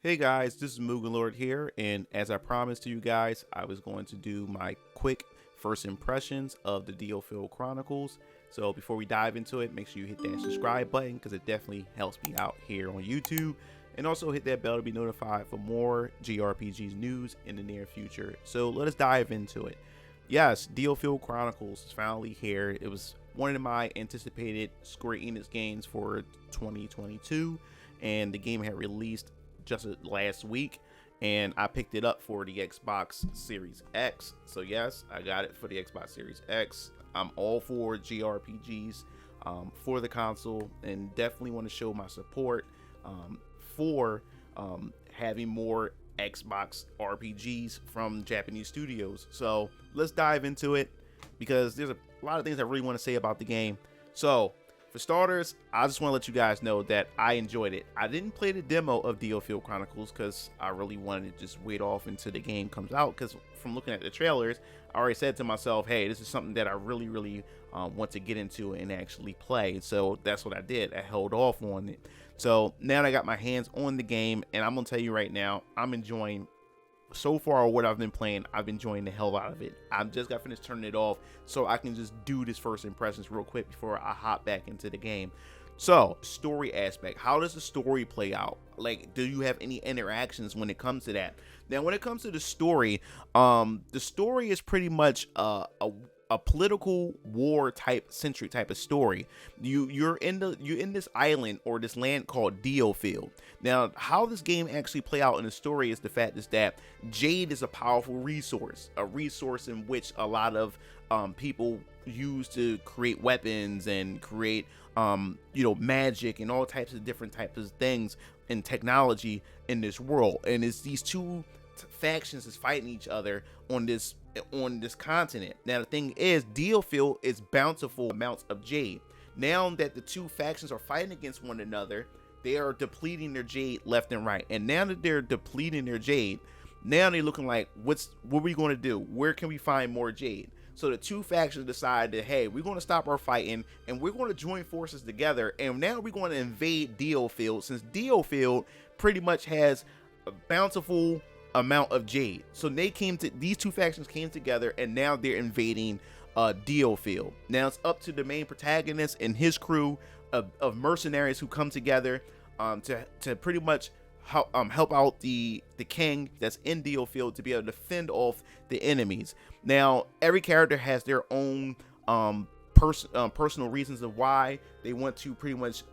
Hey guys, this is MugenLord here, and as I promised to you guys, I was going to do my quick first impressions of the Diofield Chronicles. So before we dive into it, make sure you hit that subscribe button because it definitely helps me out here on YouTube. And also hit that bell to be notified for more JRPGs news in the near future. So let us dive into it. Yes, Diofield Chronicles is finally here. It was one of my anticipated Square Enix games for 2022, and the game had released just last week, and I picked it up for the Xbox Series X. So yes, I got it for the Xbox Series X. I'm all for JRPGs for the console, and definitely want to show my support for having more Xbox RPGs from Japanese studios. So let's dive into it because there's a lot of things I really want to say about the game. So for starters, I just want to let you guys know that I enjoyed it. I didn't play the demo of Diofield Chronicles because I really wanted to just wait off until the game comes out, because from looking at the trailers, I already said to myself, hey, this is something that I really want to get into and actually play. So that's what I did. I held off on it. So now that I got my hands on the game, and I'm going to tell you right now, I'm enjoying so far what I've been playing. I've been enjoying the hell out of it. I've just got finished turning it off so I can just do this first impressions real quick before I hop back into the game. So, story aspect. How does the story play out? Like, do you have any interactions when it comes to that? Now, when it comes to the story is pretty much a political war centric type of story. You're in this island or this land called Diofield. Now, how this game actually play out in the story is the fact is that jade is a powerful resource, in which a lot of people use to create weapons and create magic and all types of different types of things and technology in this world. And it's these two factions is fighting each other on this continent. Now the thing is, Diofield is bountiful amounts of jade. Now that the two factions are fighting against one another, they are depleting their jade left and right. And now that they're depleting their jade, now they're looking like, what are we going to do? Where can we find more jade? So the two factions decide that, hey, we're going to stop our fighting and we're going to join forces together. And now we're going to invade Diofield, since Diofield pretty much has a bountiful amount of jade. So these two factions came together, and now they're invading Diofield. Now it's up to the main protagonist and his crew of mercenaries who come together to pretty much help out the king that's in Diofield to be able to fend off the enemies. Now every character has their own personal reasons of why they want to pretty much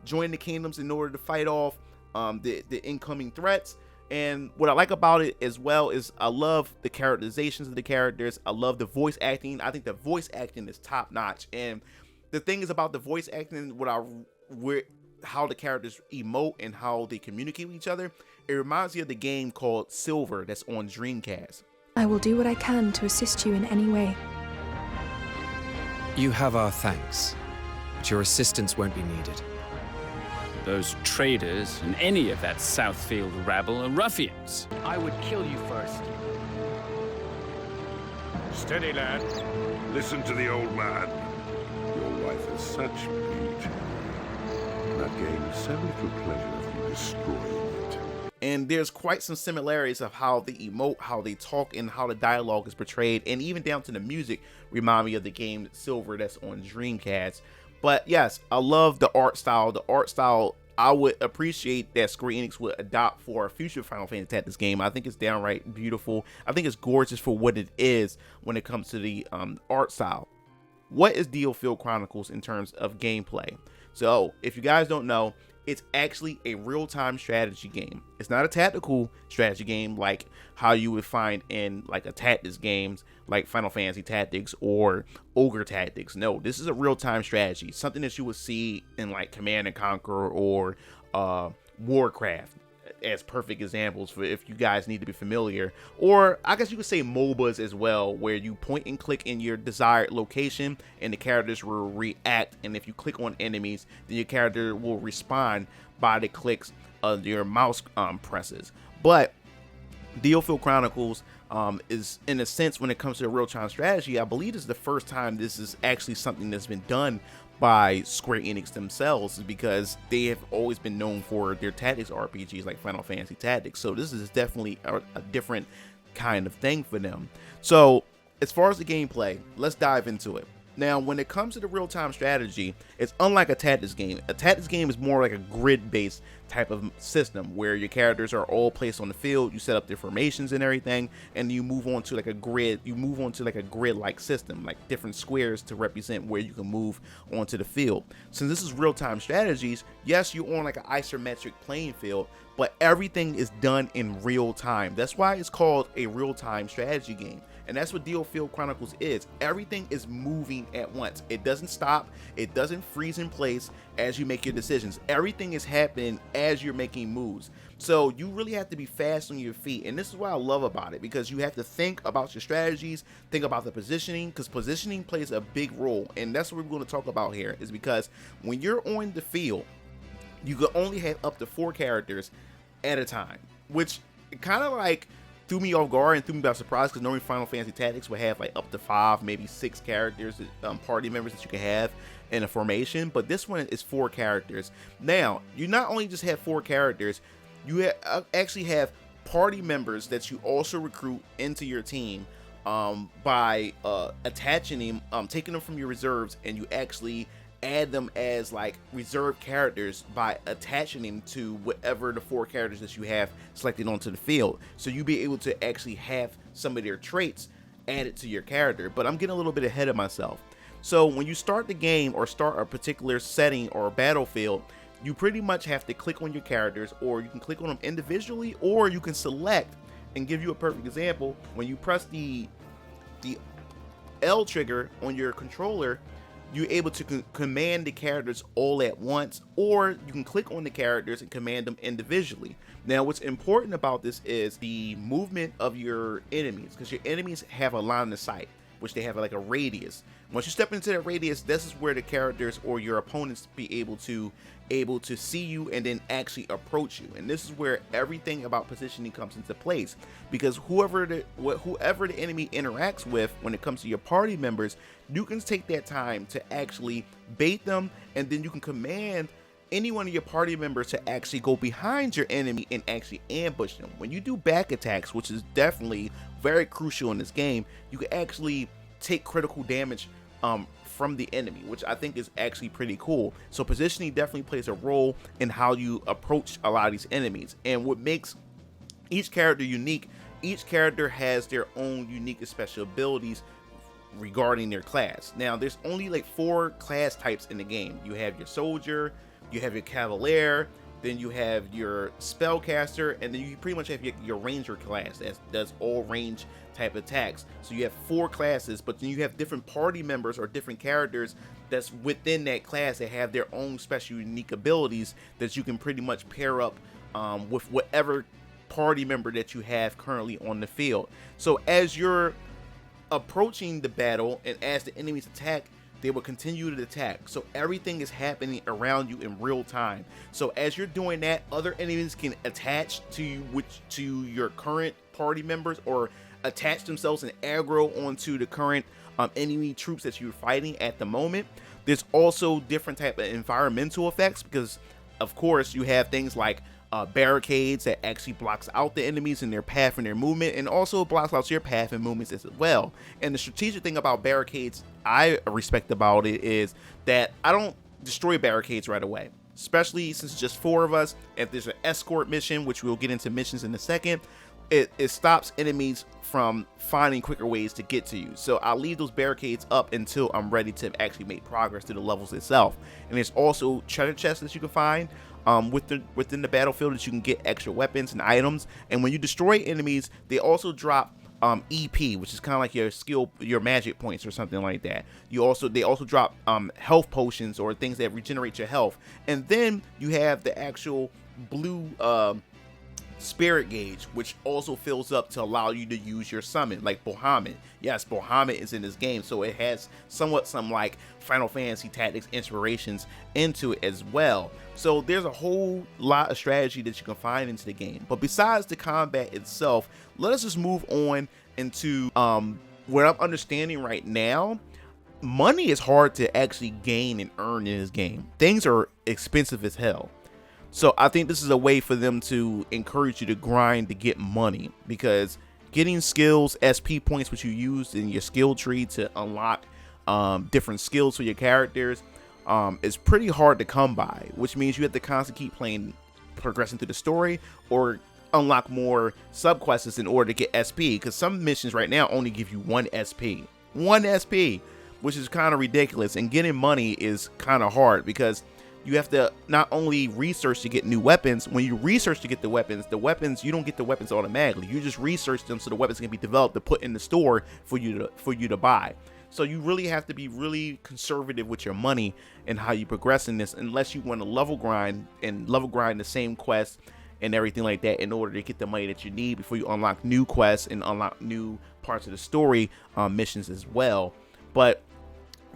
join the kingdoms in order to fight off the incoming threats. And what I like about it as well is I love the characterizations of the characters. I love the voice acting. I think the voice acting is top notch. And the thing is about the voice acting, how the characters emote and how they communicate with each other, it reminds me of the game called Silver that's on Dreamcast. I will do what I can to assist you in any way. You have our thanks, but your assistance won't be needed. Those traders and any of that Southfield rabble are ruffians. I would kill you first. Steady, lad. Listen to the old man. Your wife is such beauty. That gains so little pleasure of you destroying it. And there's quite some similarities of how they emote, how they talk, and how the dialogue is portrayed, and even down to the music remind me of the game Silver that's on Dreamcast. But yes, I love the art style. The art style, I would appreciate that Square Enix would adopt for a future Final Fantasy Tactics game. I think it's downright beautiful. I think it's gorgeous for what it is when it comes to the art style. What is Diofield Chronicles in terms of gameplay? So, if you guys don't know, it's actually a real-time strategy game. It's not a tactical strategy game like how you would find in like a tactics games like Final Fantasy Tactics or Ogre Tactics. No, this is a real-time strategy, something that you would see in like Command and Conquer or Warcraft as perfect examples for if you guys need to be familiar. Or I guess you could say MOBAs as well, where you point and click in your desired location and the characters will react, and if you click on enemies, then your character will respond by the clicks of your mouse presses. But Diofield Chronicles is, in a sense, when it comes to real-time strategy, I believe this is the first time this is actually something that's been done by Square Enix themselves, is because they have always been known for their tactics RPGs like Final Fantasy Tactics. So this is definitely a different kind of thing for them. So as far as the gameplay, let's dive into it. Now, when it comes to the real-time strategy, it's unlike a tactics game. A tactics game is more like a grid-based type of system where your characters are all placed on the field. You set up their formations and everything, and you move on to like a grid. You move on to like a grid-like system, like different squares to represent where you can move onto the field. Since this is real-time strategies, yes, you're on like an isometric playing field, but everything is done in real time. That's why it's called a real-time strategy game. And that's what Diofield Chronicles is. Everything is moving at once. It doesn't stop. It doesn't freeze in place as you make your decisions. Everything is happening as you're making moves. So you really have to be fast on your feet. And this is what I love about it, because you have to think about your strategies, think about the positioning, because positioning plays a big role. And that's what we're going to talk about here, is because when you're on the field, you can only have up to 4 characters at a time, which kind of like threw me off guard and threw me by surprise, because normally Final Fantasy Tactics would have like up to 5, maybe 6 characters, party members that you can have in a formation, but this one is 4 characters. Now, you not only just have 4 characters, you actually have party members that you also recruit into your team by attaching them, taking them from your reserves, and you actually add them as like reserve characters by attaching them to whatever the 4 characters that you have selected onto the field. So you'll be able to actually have some of their traits added to your character. But I'm getting a little bit ahead of myself. So when you start the game or start a particular setting or battlefield, you pretty much have to click on your characters, or you can click on them individually, or you can select. And give you a perfect example, when you press the L trigger on your controller, you're able to command the characters all at once, or you can click on the characters and command them individually. Now, what's important about this is the movement of your enemies, because your enemies have a line of sight, which they have like a radius. Once you step into that radius, this is where the characters or your opponents be able to see you and then actually approach you. And this is where everything about positioning comes into place, because whoever the enemy interacts with, when it comes to your party members, you can take that time to actually bait them, and then you can command any one of your party members to actually go behind your enemy and actually ambush them. When you do back attacks, which is definitely very crucial in this game, you can actually take critical damage from the enemy, which I think is actually pretty cool. So positioning definitely plays a role in how you approach a lot of these enemies. And what makes each character unique, each character has their own unique special abilities regarding their class. Now, there's only like 4 class types in the game. You have your soldier, you have your cavalier, then you have your spellcaster, and then you pretty much have your ranger class that does all range type attacks. So you have 4 classes, but then you have different party members or different characters that's within that class that have their own special unique abilities that you can pretty much pair up with whatever party member that you have currently on the field. So as you're approaching the battle and as the enemies attack, they will continue to attack. So everything is happening around you in real time. So as you're doing that, other enemies can attach to you, to your current party members, or attach themselves and aggro onto the current enemy troops that you're fighting at the moment. There's also different type of environmental effects, because of course you have things like barricades that actually blocks out the enemies in their path and their movement, and also blocks out your path and movements as well. And the strategic thing about barricades I respect about it is that I don't destroy barricades right away, especially since it's just 4 of us. If there's an escort mission, which we'll get into missions in a second, it stops enemies from finding quicker ways to get to you. So I'll leave those barricades up until I'm ready to actually make progress through the levels itself. And there's also treasure chests that you can find within the battlefield that you can get extra weapons and items. And when you destroy enemies, they also drop EP, which is kind of like your skill, your magic points or something like that. They also drop health potions or things that regenerate your health. And then you have the actual blue spirit gauge, which also fills up to allow you to use your summon, like Bahamut. Yes, Bahamut is in this game, so it has somewhat some like Final Fantasy Tactics inspirations into it as well. So there's a whole lot of strategy that you can find into the game. But besides the combat itself, let us just move on into what I'm understanding right now. money is hard to actually gain and earn in this game. Things are expensive as hell. So I think this is a way for them to encourage you to grind to get money, because getting skills, SP points, which you use in your skill tree to unlock different skills for your characters, is pretty hard to come by, which means you have to constantly keep playing, progressing through the story, or unlock more subquests in order to get SP, because some missions right now only give you 1 SP. 1 SP, which is kind of ridiculous, and getting money is kind of hard because you have to not only research to get new weapons. When you research to get the weapons, you don't get the weapons automatically. You just research them so the weapons can be developed to put in the store for you to buy. So you really have to be really conservative with your money and how you progress in this, unless you want to level grind the same quest and everything like that in order to get the money that you need before you unlock new quests and unlock new parts of the story missions as well. But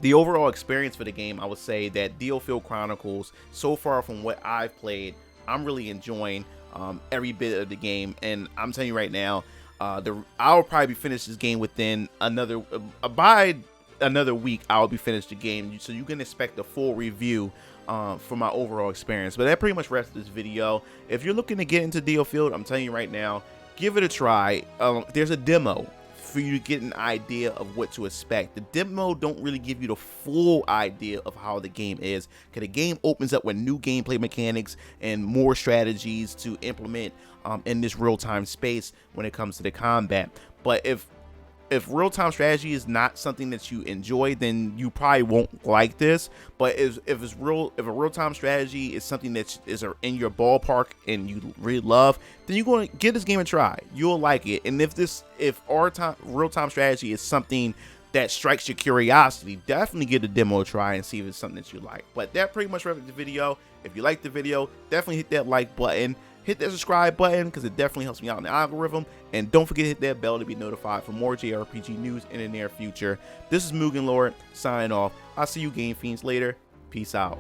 the overall experience for the game, I would say that Diofield Chronicles, so far from what I've played, I'm really enjoying every bit of the game. And I'm telling you right now, I'll probably finish this game within by another week. I'll be finished the game, so you can expect a full review for my overall experience. But that pretty much wraps this video. If you're looking to get into Diofield, I'm telling you right now, give it a try. There's a demo for you to get an idea of what to expect. The demo don't really give you the full idea of how the game is, because the game opens up with new gameplay mechanics and more strategies to implement in this real-time space when it comes to the combat. But if real-time strategy is not something that you enjoy, then you probably won't like this. But if a real-time strategy is something that is in your ballpark and you really love, then you're going to give this game a try. You'll like it. And if real-time strategy is something that strikes your curiosity, definitely give the demo a try and see if it's something that you like. But that pretty much wraps up the video. If you liked the video, definitely hit that like button. Hit that subscribe button, because it definitely helps me out in the algorithm. And don't forget to hit that bell to be notified for more JRPG news in the near future. This is MugenLord signing off. I'll see you Game Fiends later. Peace out.